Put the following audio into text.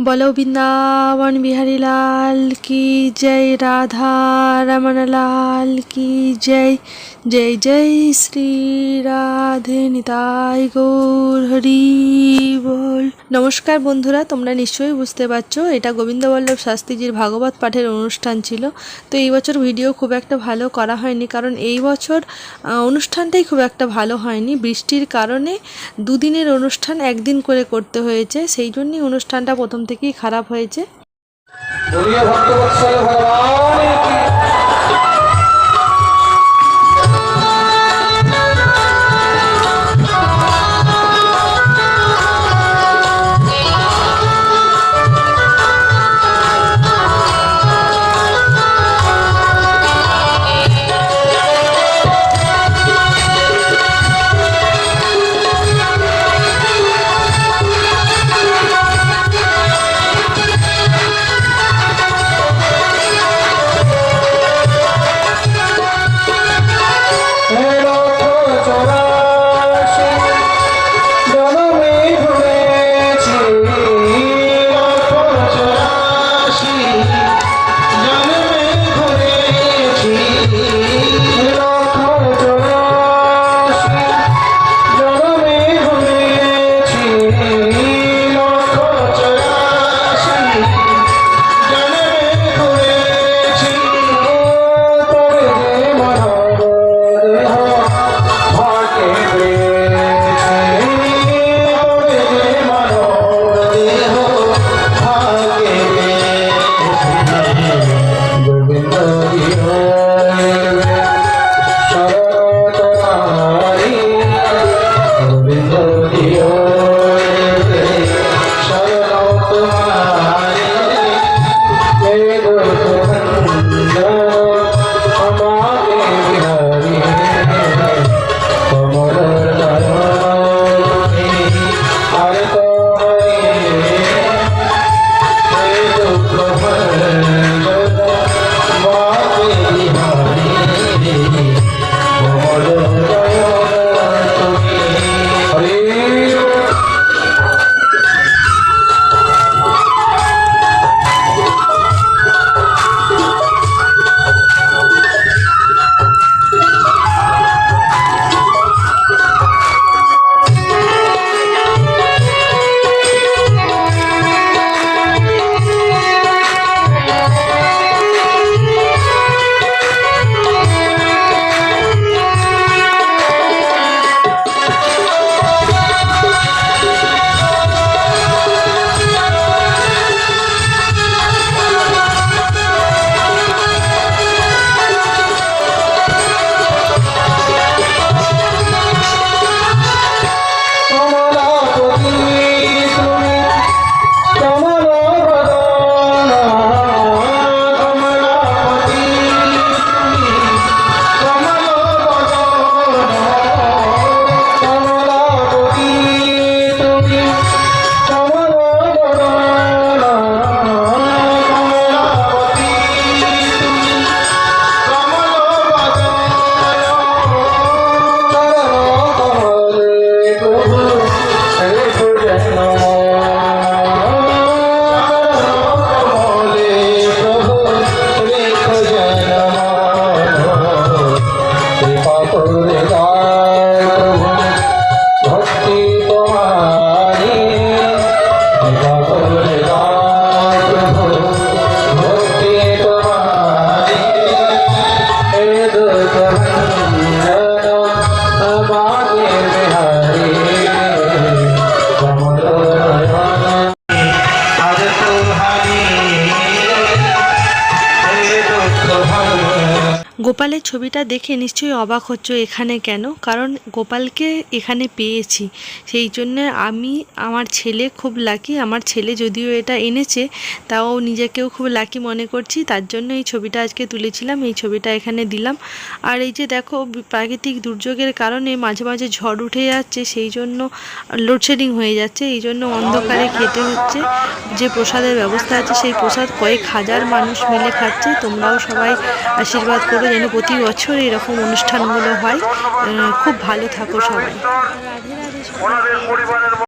बोलो वृंदावन बिहारी लाल की जय, राधा रमन लाल की जय। जय जय श्री राधे निताई गौर हरि बोल। नमस्कार बंधुरा, তোমরা নিশ্চয়ই বুঝতে পারছো এটা গোবিন্দবল্লভ শাস্ত্রীজির ভাগবত পাঠের অনুষ্ঠান ছিল। তো এই বছর ভিডিও খুব একটা ভালো করা হয়নি, কারণ এই বছর অনুষ্ঠানটাই খুব একটা ভালো হয়নি। বৃষ্টির কারণে দুদিনের অনুষ্ঠান একদিন করে করতে হয়েছে, সেই জন্যই অনুষ্ঠানটা প্রথম থেকেই খারাপ হয়েছে। গোপালের ছবিটা দেখে নিশ্চয়ই অবাক হচ্ছ এখানে কেন, কারণ গোপালকে এখানে পেয়েছি, সেই জন্য আমার ছেলে খুব লাকি। আমার ছেলে যদিও এটা এনেছে, তাও নিজেকেও খুব লাকি মনে করছি, তার জন্য এই ছবিটা আজকে তুলেছিলাম, এই ছবিটা এখানে দিলাম। আর এই যে দেখো, প্রাকৃতিক দুর্যোগের কারণে মাঝে মাঝে ঝড় উঠে যাচ্ছে, সেই জন্য লোডশেডিং হয়ে যাচ্ছে, এই জন্য অন্ধকারে খেতে হচ্ছে। যে প্রসাদের ব্যবস্থা আছে সেই প্রসাদ কয়েক হাজার মানুষ মিলে খাচ্ছে। তোমরাও সবাই আশীর্বাদ করো যেন প্রতি বছর এরকম অনুষ্ঠানগুলো হয়। খুব ভালো থাকো সবাই। রাধে রাধে।